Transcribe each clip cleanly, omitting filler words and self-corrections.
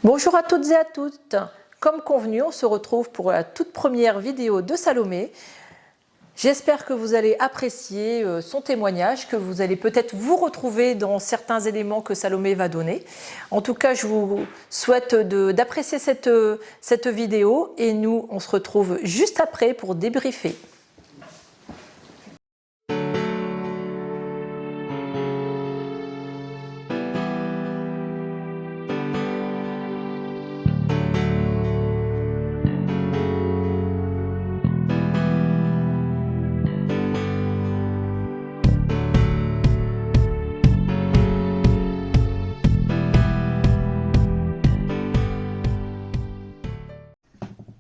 Bonjour à toutes et à toutes. Comme convenu, on se retrouve pour la toute première vidéo de Salomé. J'espère que vous allez apprécier son témoignage, que vous allez peut-être vous retrouver dans certains éléments que Salomé va donner. En tout cas, je vous souhaite d'apprécier cette vidéo et nous, on se retrouve juste après pour débriefer.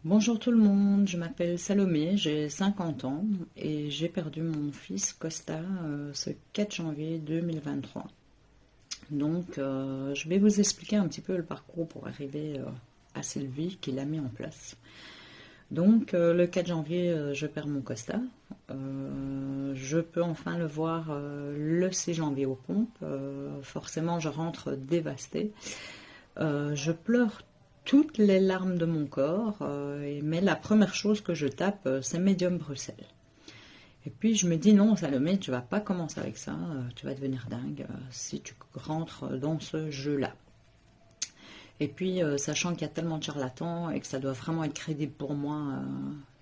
Bonjour tout le monde, je m'appelle Salomé, j'ai 50 ans et j'ai perdu mon fils Costa ce 4 janvier 2023. Donc je vais vous expliquer un petit peu le parcours pour arriver à Sylvie qu'il a mis en place. Donc le 4 janvier je perds mon Costa, je peux enfin le voir le 6 janvier aux pompes, forcément je rentre dévastée, je pleure toutes les larmes de mon corps, mais la première chose que je tape, c'est Medium Bruxelles. Et puis je me dis non Salomé, tu vas pas commencer avec ça, tu vas devenir dingue si tu rentres dans ce jeu-là. Et puis sachant qu'il y a tellement de charlatans et que ça doit vraiment être crédible pour moi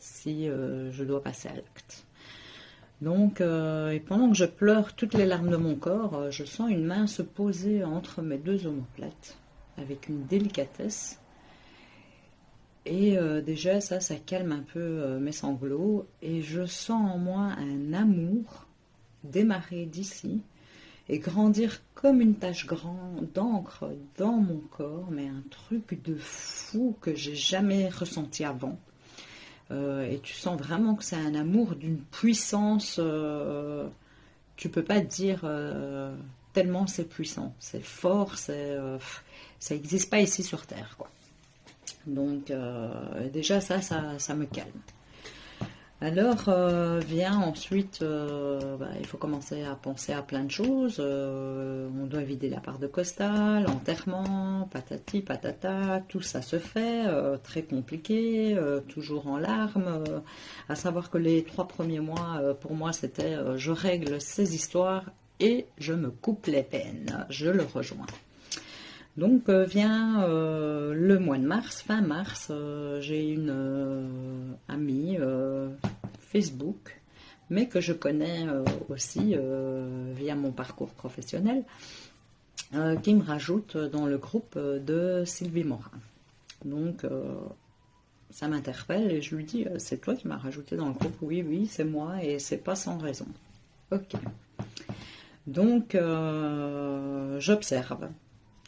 si je dois passer à l'acte. Donc, et pendant que je pleure toutes les larmes de mon corps, je sens une main se poser entre mes deux omoplates avec une délicatesse. Et déjà, ça calme un peu mes sanglots. Et je sens en moi un amour démarrer d'ici et grandir comme une tache grande d'encre dans mon corps, mais un truc de fou que j'ai jamais ressenti avant. Et tu sens vraiment que c'est un amour d'une puissance, tu peux pas dire tellement c'est puissant, c'est fort, ça n'existe pas ici sur Terre, quoi. Donc déjà ça me calme. Alors vient ensuite, il faut commencer à penser à plein de choses. On doit vider la part de Costa, l'enterrement, patati patata, tout ça se fait, très compliqué, toujours en larmes. À savoir que les 3 premiers mois, pour moi, c'était je règle ces histoires et je me coupe les peines. Je le rejoins. Donc vient le mois de mars, fin mars, j'ai une amie Facebook, mais que je connais aussi via mon parcours professionnel, qui me rajoute dans le groupe de Sylvie Morin. Donc ça m'interpelle et je lui dis c'est toi qui m'as rajouté dans le groupe? Oui, c'est moi et c'est pas sans raison. Ok. Donc j'observe.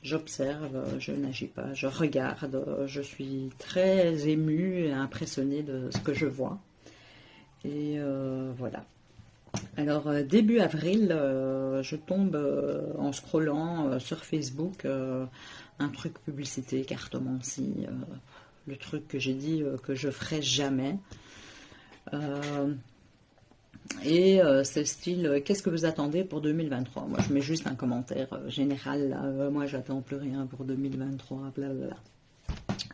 J'observe, je n'agis pas, je regarde, je suis très émue et impressionnée de ce que je vois. Et voilà. Alors, début avril, je tombe en scrollant sur Facebook, un truc publicité, cartomancie, le truc que j'ai dit que je ferais jamais. Et c'est style, qu'est-ce que vous attendez pour 2023? Moi, je mets juste un commentaire général, là, moi, j'attends plus rien pour 2023, blablabla.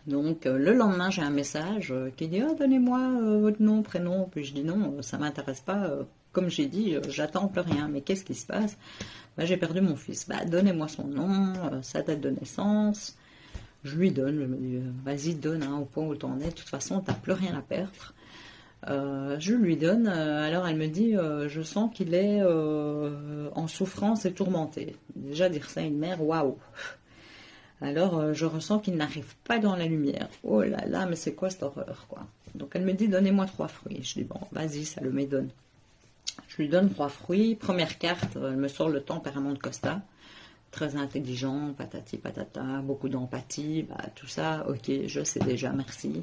Donc, le lendemain, j'ai un message qui dit, donnez-moi votre nom, prénom. Puis je dis non, ça m'intéresse pas. Comme j'ai dit, j'attends plus rien. Mais qu'est-ce qui se passe? J'ai perdu mon fils. Donnez-moi son nom, sa date de naissance. Je lui donne, je me dis, vas-y, donne, au point où t'en es. De toute façon, t'as plus rien à perdre. Je lui donne, alors elle me dit je sens qu'il est en souffrance et tourmenté. Déjà dire ça à une mère, waouh. Alors je ressens qu'il n'arrive pas dans la lumière. Oh là là, mais c'est quoi cette horreur, quoi. Donc elle me dit donnez-moi 3 fruits. Je dis bon, vas-y, Salomé, donne. Je lui donne 3 fruits. Première carte, elle me sort le tempérament de Costa. Très intelligent, patati patata, beaucoup d'empathie, tout ça, ok, je sais déjà, merci.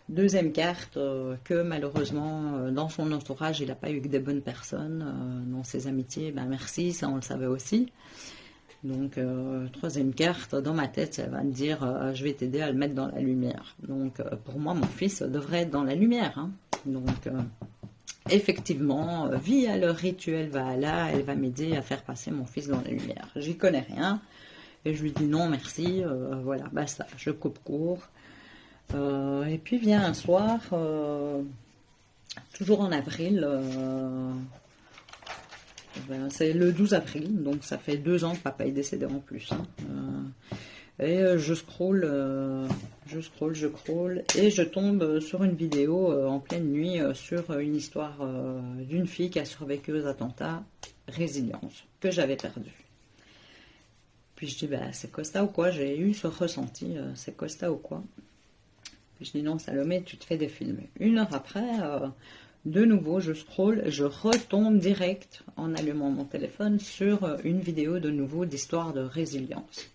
Deuxième carte, que malheureusement, dans son entourage, il n'a pas eu que des bonnes personnes. Dans ses amitiés, merci, ça on le savait aussi. Donc, troisième carte, dans ma tête, elle va me dire, je vais t'aider à le mettre dans la lumière. Donc, pour moi, mon fils devrait être dans la lumière. Hein. Donc, effectivement, via le rituel Valhalla, elle va m'aider à faire passer mon fils dans la lumière. J'y connais rien. Et je lui dis non, merci, voilà, basta, je coupe court. Et puis vient un soir, toujours en avril, c'est le 12 avril, donc ça fait 2 ans que papa est décédé en plus. Hein. Et je scroll, je scroll, et je tombe sur une vidéo en pleine nuit sur une histoire d'une fille qui a survécu aux attentats, résilience, que j'avais perdue. Puis je dis, bah, c'est Costa ou quoi? J'ai eu ce ressenti, c'est Costa ou quoi? Puis je dis, non, Salomé, tu te fais des films. 1 heure après, de nouveau, je scroll, je retombe direct en allumant mon téléphone sur une vidéo de nouveau d'histoire de résilience.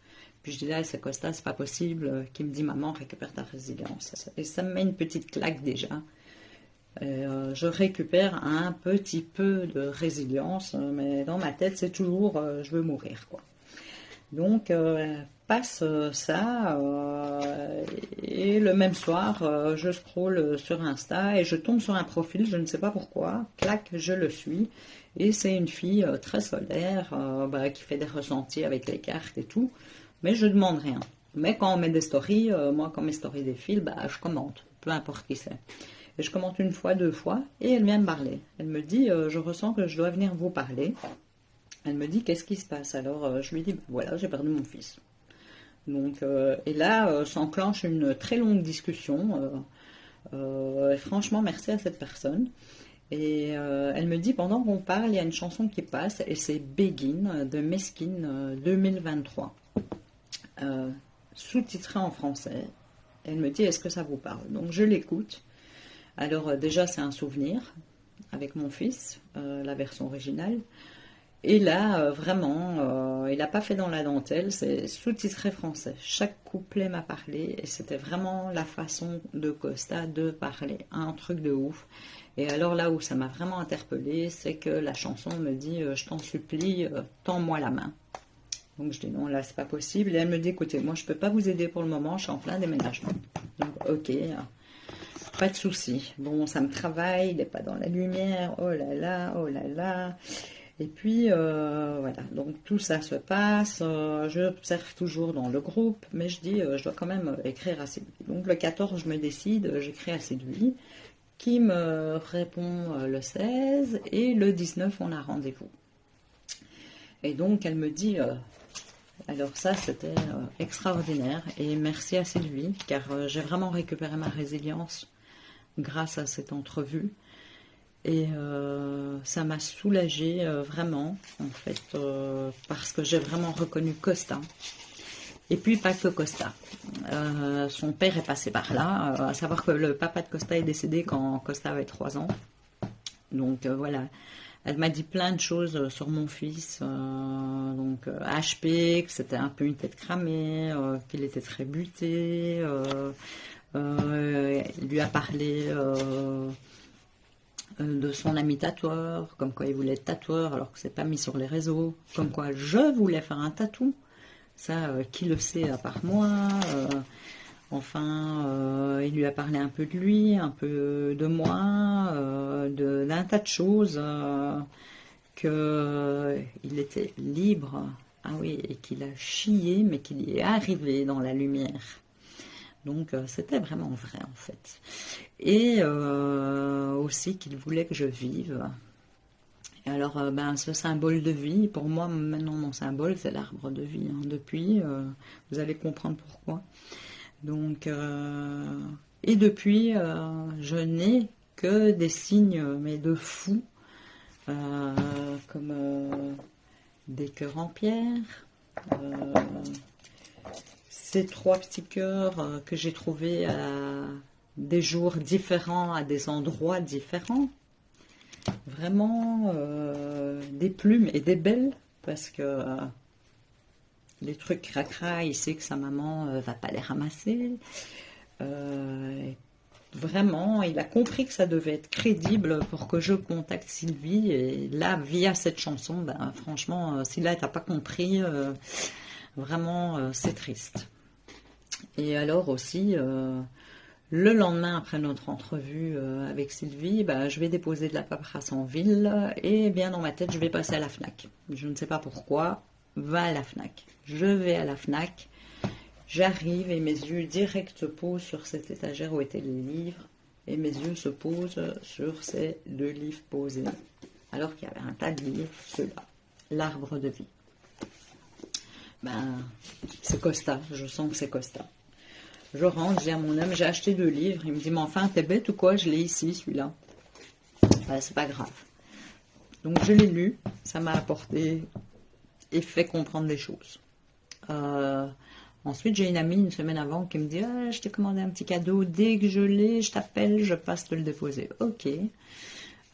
Puis je dis là, c'est Costa, c'est pas possible, qui me dit maman, récupère ta résilience. Et ça me met une petite claque déjà. Je récupère un petit peu de résilience, mais dans ma tête, c'est toujours je veux mourir, quoi. Donc, passe ça, et le même soir, je scrolle sur Insta et je tombe sur un profil, je ne sais pas pourquoi, clac, je le suis. Et c'est une fille très solaire, qui fait des ressentis avec les cartes et tout. Mais je demande rien. Mais quand on met des stories, moi quand mes stories défilent, je commente, peu importe qui c'est. Et je commente 1 fois, 2 fois, et elle vient me parler. Elle me dit, je ressens que je dois venir vous parler. Elle me dit, qu'est-ce qui se passe? Alors je lui dis, voilà, j'ai perdu mon fils. Donc, et là, s'enclenche une très longue discussion. Et franchement, merci à cette personne. Et elle me dit, pendant qu'on parle, il y a une chanson qui passe, et c'est Begin de Meskin 2023. Sous-titré en français. Elle me dit, est-ce que ça vous parle? Donc je l'écoute. Alors déjà c'est un souvenir avec mon fils, la version originale. Et là vraiment, il n'a pas fait dans la dentelle, c'est sous-titré français. Chaque couplet m'a parlé et c'était vraiment la façon de Costa de parler, un truc de ouf. Et alors là où ça m'a vraiment interpellée, c'est que la chanson me dit, je t'en supplie, tends-moi la main. Donc je dis non, là c'est pas possible. Et elle me dit, écoutez, moi je peux pas vous aider pour le moment, je suis en plein déménagement. Donc ok, pas de souci. Bon, ça me travaille, il n'est pas dans la lumière, oh là là, oh là là. Et puis voilà, donc tout ça se passe, j'observe toujours dans le groupe, mais je dis, je dois quand même écrire à Sylvie. Donc le 14, je me décide, j'écris à Sylvie, qui me répond le 16, et le 19, on a rendez-vous. Et donc elle me dit... alors ça, c'était extraordinaire et merci à Sylvie car j'ai vraiment récupéré ma résilience grâce à cette entrevue et ça m'a soulagée vraiment en fait parce que j'ai vraiment reconnu Costa et puis pas que Costa. Son père est passé par là, à savoir que le papa de Costa est décédé quand Costa avait 3 ans. Donc voilà. Elle m'a dit plein de choses sur mon fils, donc HP, que c'était un peu une tête cramée, qu'il était très buté. Il lui a parlé de son ami tatoueur, comme quoi il voulait être tatoueur alors que c'est pas mis sur les réseaux, comme quoi je voulais faire un tatou. Ça, qui le sait à part moi Enfin, il lui a parlé un peu de lui, un peu de moi, d'un tas de choses, qu'il était libre, ah oui, et qu'il a chié, mais qu'il y est arrivé dans la lumière. Donc, c'était vraiment vrai, en fait. Et aussi qu'il voulait que je vive. Et alors, ce symbole de vie, pour moi, maintenant, mon symbole, c'est l'arbre de vie. Hein. Depuis, vous allez comprendre pourquoi. Donc, et depuis, je n'ai que des signes, mais de fous, comme des cœurs en pierre, ces 3 petits cœurs que j'ai trouvés à des jours différents, à des endroits différents, vraiment des plumes et des belles, parce que... les trucs cracra, il sait que sa maman va pas les ramasser. Vraiment, il a compris que ça devait être crédible pour que je contacte Sylvie. Et là, via cette chanson, franchement, si là, t'as pas compris, vraiment, c'est triste. Et alors aussi, le lendemain, après notre entrevue avec Sylvie, je vais déposer de la paperasse en ville. Et bien dans ma tête, je vais passer à la FNAC. Je ne sais pas pourquoi. va à la FNAC. Je vais à la FNAC, j'arrive et mes yeux direct se posent sur cette étagère où étaient les livres. Et mes yeux se posent sur ces 2 livres posés. Alors qu'il y avait un tas de livres, ceux-là. L'Arbre de vie. Ben, c'est Costa, je sens que c'est Costa. Je rentre, je dis à mon homme, j'ai acheté 2 livres. Il me dit, mais enfin, t'es bête ou quoi? Je l'ai ici, celui-là. Ben, c'est pas grave. Donc, je l'ai lu. Ça m'a apporté et fait comprendre des choses. Ensuite, j'ai une amie une semaine avant qui me dit, ah, je t'ai commandé un petit cadeau. Dès que je l'ai, je t'appelle, je passe te le déposer. Ok.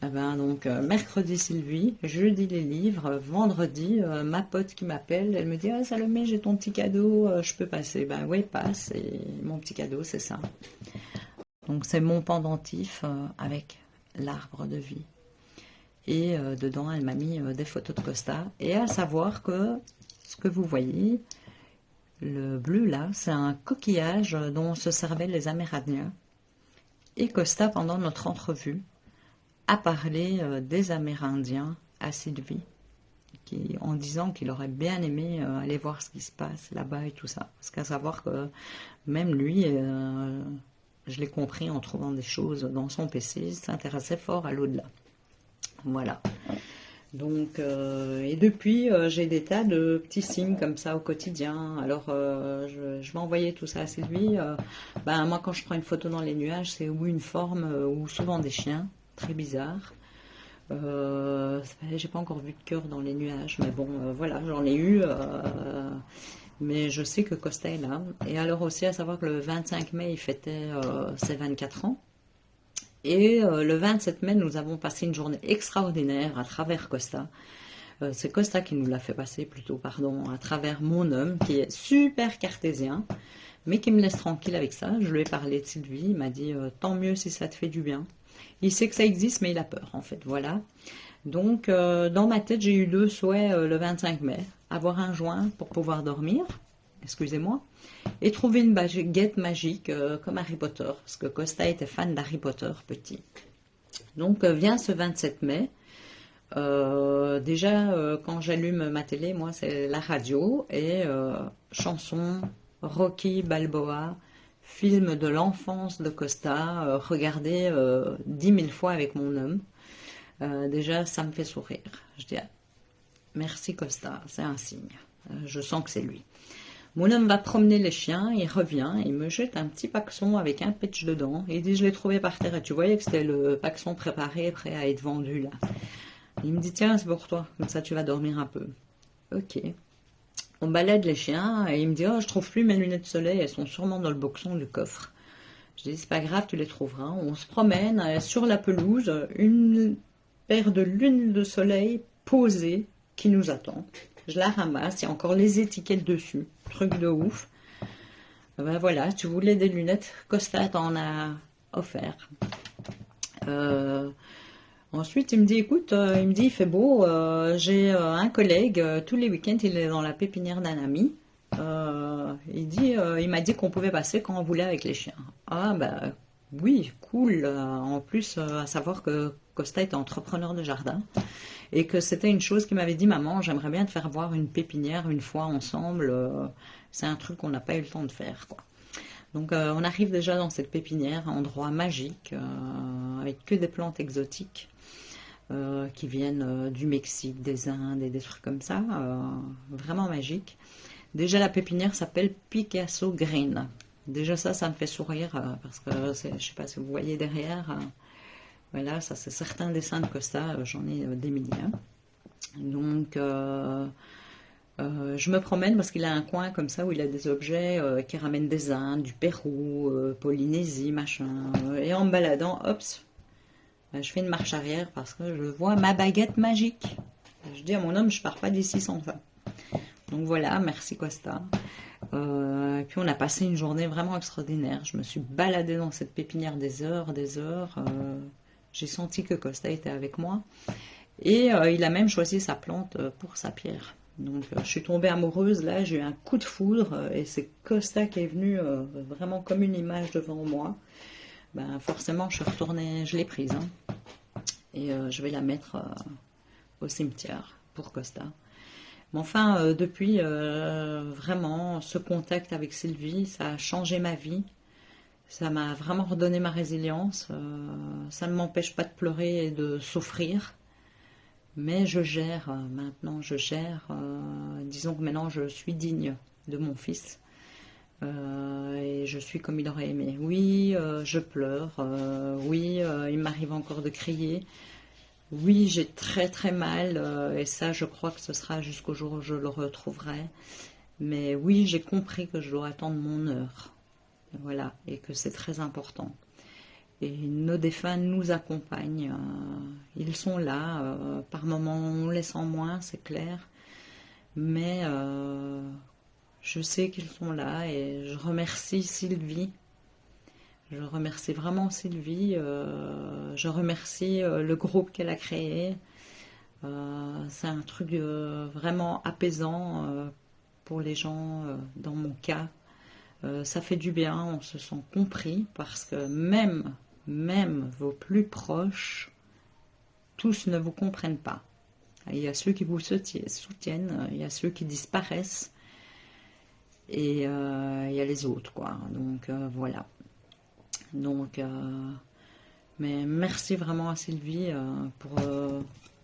Eh ben, donc, mercredi Sylvie, jeudi les livres, vendredi, ma pote qui m'appelle, elle me dit, ah Salomé, j'ai ton petit cadeau, je peux passer. Ben oui, passe, et mon petit cadeau, c'est ça. Donc, c'est mon pendentif avec l'arbre de vie. Et dedans, elle m'a mis des photos de Costa. Et à savoir que, ce que vous voyez, le bleu là, c'est un coquillage dont se servaient les Amérindiens. Et Costa, pendant notre entrevue, a parlé des Amérindiens à Sylvie, en disant qu'il aurait bien aimé aller voir ce qui se passe là-bas et tout ça. Parce qu'à savoir que même lui, je l'ai compris en trouvant des choses dans son PC, s'intéressait fort à l'au-delà. Voilà. Donc, et depuis, j'ai des tas de petits signes comme ça au quotidien. Alors, je vais envoyer tout ça à Sylvie. Ben, moi, quand je prends une photo dans les nuages, c'est ou une forme, ou souvent des chiens. Très bizarre. J'ai pas encore vu de cœur dans les nuages, mais bon, voilà, j'en ai eu. Mais je sais que Costa est là. Et alors aussi, à savoir que le 25 mai, il fêtait ses 24 ans. Et le 27 mai, nous avons passé une journée extraordinaire à travers Costa. C'est Costa qui nous l'a fait passer, plutôt, pardon, à travers mon homme, qui est super cartésien, mais qui me laisse tranquille avec ça. Je lui ai parlé de Sylvie, il m'a dit tant mieux si ça te fait du bien. Il sait que ça existe, mais il a peur, en fait, voilà. Donc, dans ma tête, j'ai eu 2 souhaits le 25 mai. Avoir un joint pour pouvoir dormir, excusez-moi, et trouver une baguette magique comme Harry Potter, parce que Costa était fan d'Harry Potter petit. Donc, vient ce 27 mai. Déjà, quand j'allume ma télé, moi, c'est la radio et chansons, Rocky Balboa, film de l'enfance de Costa, regardé 10 000 fois avec mon homme. Déjà, ça me fait sourire. Je dis, ah, merci Costa, c'est un signe. Je sens que c'est lui. Mon homme va promener les chiens, il revient, il me jette un petit paxon avec un pitch dedans. Il dit, je l'ai trouvé par terre. Et tu voyais que c'était le paxon préparé, prêt à être vendu là. Il me dit, tiens, c'est pour toi, comme ça tu vas dormir un peu. Ok. On balade les chiens et il me dit, oh, je trouve plus mes lunettes de soleil, elles sont sûrement dans le boxon du coffre. Je dis, c'est pas grave, tu les trouveras. On se promène sur la pelouse, une paire de lunettes de soleil posées qui nous attend. Je la ramasse, il y a encore les étiquettes dessus, truc de ouf. Ben voilà, tu voulais des lunettes, Costa t'en a offert. Ensuite, il me dit, écoute, il me dit, il fait beau, j'ai un collègue, tous les week-ends, il est dans la pépinière d'un ami. Il m'a dit qu'on pouvait passer quand on voulait avec les chiens. Ah, bah oui, cool. En plus, à savoir que Costa était entrepreneur de jardin et que c'était une chose qu'il m'avait dit, maman, j'aimerais bien te faire voir une pépinière une fois ensemble. C'est un truc qu'on n'a pas eu le temps de faire, quoi. Donc on arrive déjà dans cette pépinière, endroit magique, avec que des plantes exotiques qui viennent du Mexique, des Indes et des trucs comme ça, vraiment magique. Déjà la pépinière s'appelle Picasso Green. Déjà ça me fait sourire parce que je ne sais pas si vous voyez derrière. Voilà, ça c'est certains dessins de Costa, j'en ai des milliers. Donc je me promène parce qu'il a un coin comme ça où il a des objets qui ramènent des Indes, du Pérou, Polynésie, machin. Et en me baladant, hop, je fais une marche arrière parce que je vois ma baguette magique. Je dis à mon homme, je pars pas d'ici sans ça. Donc voilà, merci Costa. Et puis on a passé une journée vraiment extraordinaire. Je me suis baladée dans cette pépinière des heures, des heures. J'ai senti que Costa était avec moi. Et il a même choisi sa plante pour sa pierre. Donc je suis tombée amoureuse, là j'ai eu un coup de foudre et c'est Costa qui est venu vraiment comme une image devant moi. Ben, forcément je suis retournée, je l'ai prise et je vais la mettre au cimetière pour Costa. Mais enfin, depuis, vraiment, ce contact avec Sylvie, ça a changé ma vie. Ça m'a vraiment redonné ma résilience. Ça ne m'empêche pas de pleurer et de souffrir. Mais je gère, maintenant, je gère. Disons que maintenant, je suis digne de mon fils. Et je suis comme il aurait aimé. Oui, je pleure. Oui, il m'arrive encore de crier. Oui, j'ai très très mal. Et ça, je crois que ce sera jusqu'au jour où je le retrouverai. Mais oui, j'ai compris que je dois attendre mon heure. Voilà, et que c'est très important. Et nos défunts nous accompagnent. Ils sont là. Par moments, on les sent moins, c'est clair. Mais je sais qu'ils sont là et je remercie Sylvie. Je remercie vraiment Sylvie. Je remercie le groupe qu'elle a créé. C'est un truc vraiment apaisant pour les gens, dans mon cas. Ça fait du bien, on se sent compris parce que même vos plus proches, tous ne vous comprennent pas. Il y a ceux qui vous soutiennent, il y a ceux qui disparaissent et il y a les autres, quoi. Donc voilà. Donc, mais merci vraiment à Sylvie pour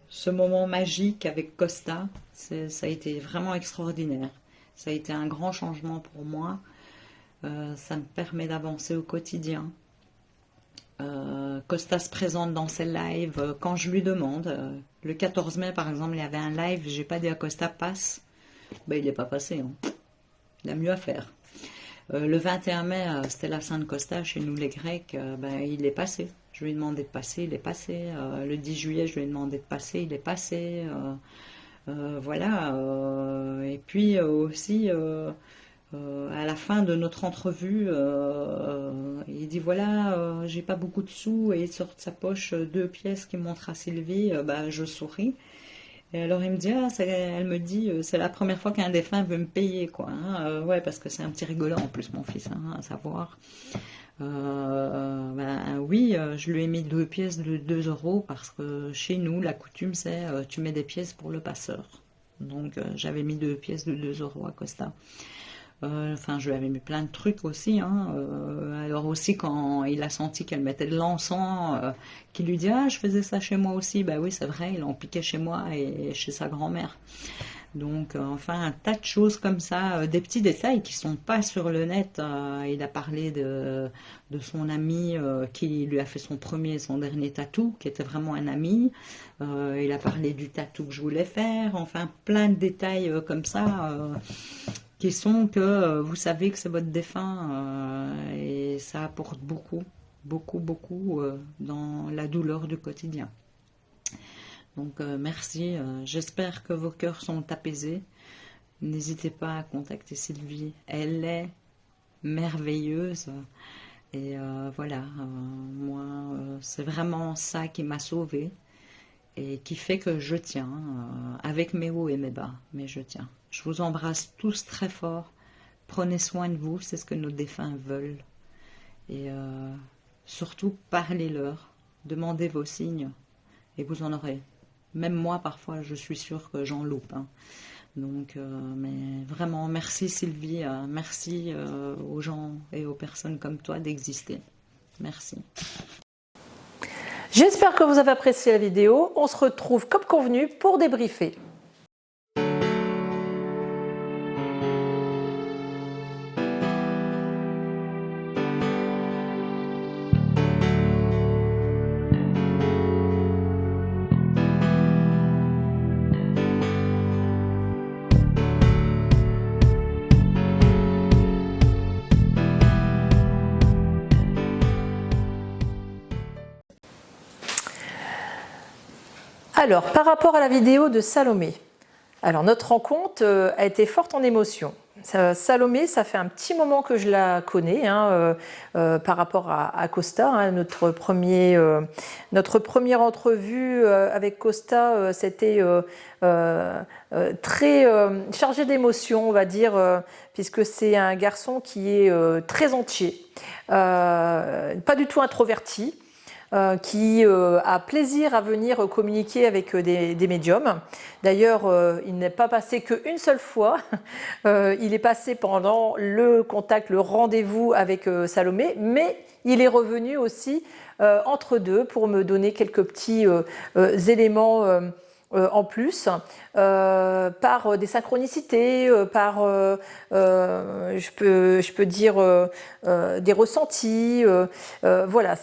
ce moment magique avec Costa. Ça a été vraiment extraordinaire. Ça a été un grand changement pour moi. Ça me permet d'avancer au quotidien. Costa se présente dans ses lives quand je lui demande. Le 14 mai, par exemple, il y avait un live, j'ai pas dit à Costa passe. Ben, il n'est pas passé. Hein. Il a mieux à faire. Le 21 mai, c'était la Sainte Costa chez nous les Grecs. Ben, il est passé. Je lui ai demandé de passer, il est passé. Le 10 juillet, je lui ai demandé de passer, il est passé. Voilà. Et puis aussi, à la fin de notre entrevue, il dit voilà, j'ai pas beaucoup de sous et il sort de sa poche 2 pièces qu'il montre à Sylvie. Bah, je souris. Et alors il me dit, elle me dit, c'est la première fois qu'un défunt veut me payer, quoi. Hein. Ouais, parce que c'est un petit rigolo en plus, mon fils, hein, à savoir. Ben oui, je lui ai mis 2 pièces de 2 euros parce que chez nous, la coutume, c'est tu mets des pièces pour le passeur. Donc j'avais mis 2 pièces de 2 euros à Costa. Enfin, je lui avais mis plein de trucs aussi. Hein. Alors aussi, quand il a senti qu'elle mettait de l'encens, qu'il lui dit ah, je faisais ça chez moi aussi. Bah oui, c'est vrai, il en piquait chez moi et chez sa grand-mère. Donc, enfin, un tas de choses comme ça, des petits détails qui sont pas sur le net. Il a parlé de son ami qui lui a fait son dernier tatou, qui était vraiment un ami. Il a parlé du tatou que je voulais faire. Enfin, plein de détails comme ça. Qui sont que vous savez que c'est votre défunt et ça apporte beaucoup, beaucoup, beaucoup dans la douleur du quotidien. Donc merci, j'espère que vos cœurs sont apaisés. N'hésitez pas à contacter Sylvie, elle est merveilleuse. Et voilà, moi, c'est vraiment ça qui m'a sauvée et qui fait que je tiens, avec mes hauts et mes bas, mais je tiens. Je vous embrasse tous très fort. Prenez soin de vous, c'est ce que nos défunts veulent. Et surtout, parlez-leur. Demandez vos signes et vous en aurez. Même moi, parfois, je suis sûre que j'en loupe. Hein. Donc, mais vraiment, merci Sylvie. Merci aux gens et aux personnes comme toi d'exister. Merci. J'espère que vous avez apprécié la vidéo. On se retrouve comme convenu pour débriefer. Alors, par rapport à la vidéo de Salomé, alors notre rencontre a été forte en émotion. Salomé, ça fait un petit moment que je la connais par rapport à Costa. Hein, notre première entrevue avec Costa, c'était très chargé d'émotions, on va dire, puisque c'est un garçon qui est très entier, pas du tout introverti. qui a plaisir à venir communiquer avec des médiums. D'ailleurs, il n'est pas passé qu'une seule fois. Il est passé pendant le contact, le rendez-vous avec Salomé, mais il est revenu aussi entre deux pour me donner quelques petits éléments en plus, par des synchronicités, par, je peux dire, des ressentis. Voilà,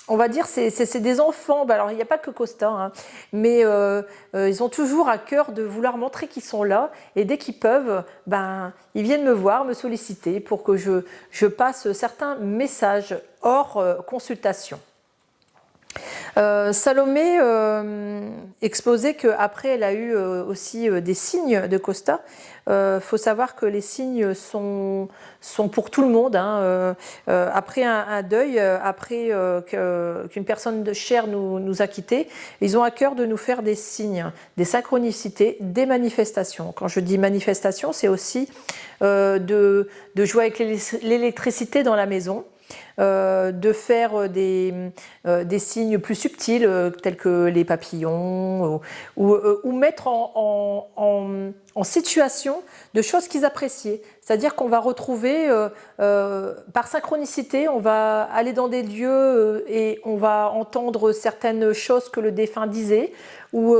on va dire, c'est des enfants. Ben alors, il n'y a pas que Costa, hein, mais ils ont toujours à cœur de vouloir montrer qu'ils sont là. Et dès qu'ils peuvent, ben, ils viennent me voir, me solliciter pour que je passe certains messages hors consultation. Salomé exposait qu'après elle a eu aussi des signes de Costa. Faut savoir que les signes sont pour tout le monde, hein. Après un deuil, après qu'une personne de chair nous a quittés, ils ont à cœur de nous faire des signes, des synchronicités, des manifestations. Quand je dis manifestation, c'est aussi de jouer avec l'électricité dans la maison. De faire des signes plus subtils tels que les papillons ou mettre en situation de choses qu'ils appréciaient. C'est-à-dire qu'on va retrouver par synchronicité, on va aller dans des lieux et on va entendre certaines choses que le défunt disait ou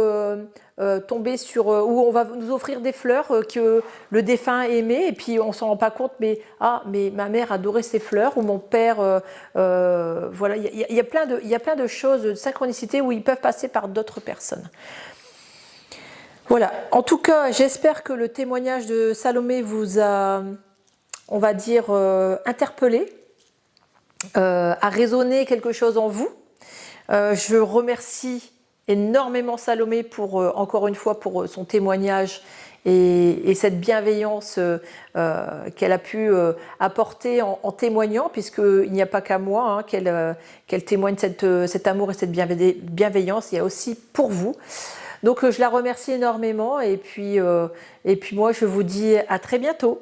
tomber sur où on va nous offrir des fleurs que le défunt aimait et puis on s'en rend pas compte, mais ma mère adorait ces fleurs ou mon père voilà, il y a plein de choses de synchronicité où ils peuvent passer par d'autres personnes. Voilà, en tout cas, j'espère que le témoignage de Salomé vous a, on va dire, interpellé, a résonné quelque chose en vous. Je remercie énormément Salomé pour, encore une fois, pour son témoignage et cette bienveillance qu'elle a pu apporter en témoignant, puisqu'il n'y a pas qu'à moi hein, qu'elle témoigne cet amour et cette bienveillance, il y a aussi pour vous. Donc je la remercie énormément et puis moi je vous dis à très bientôt.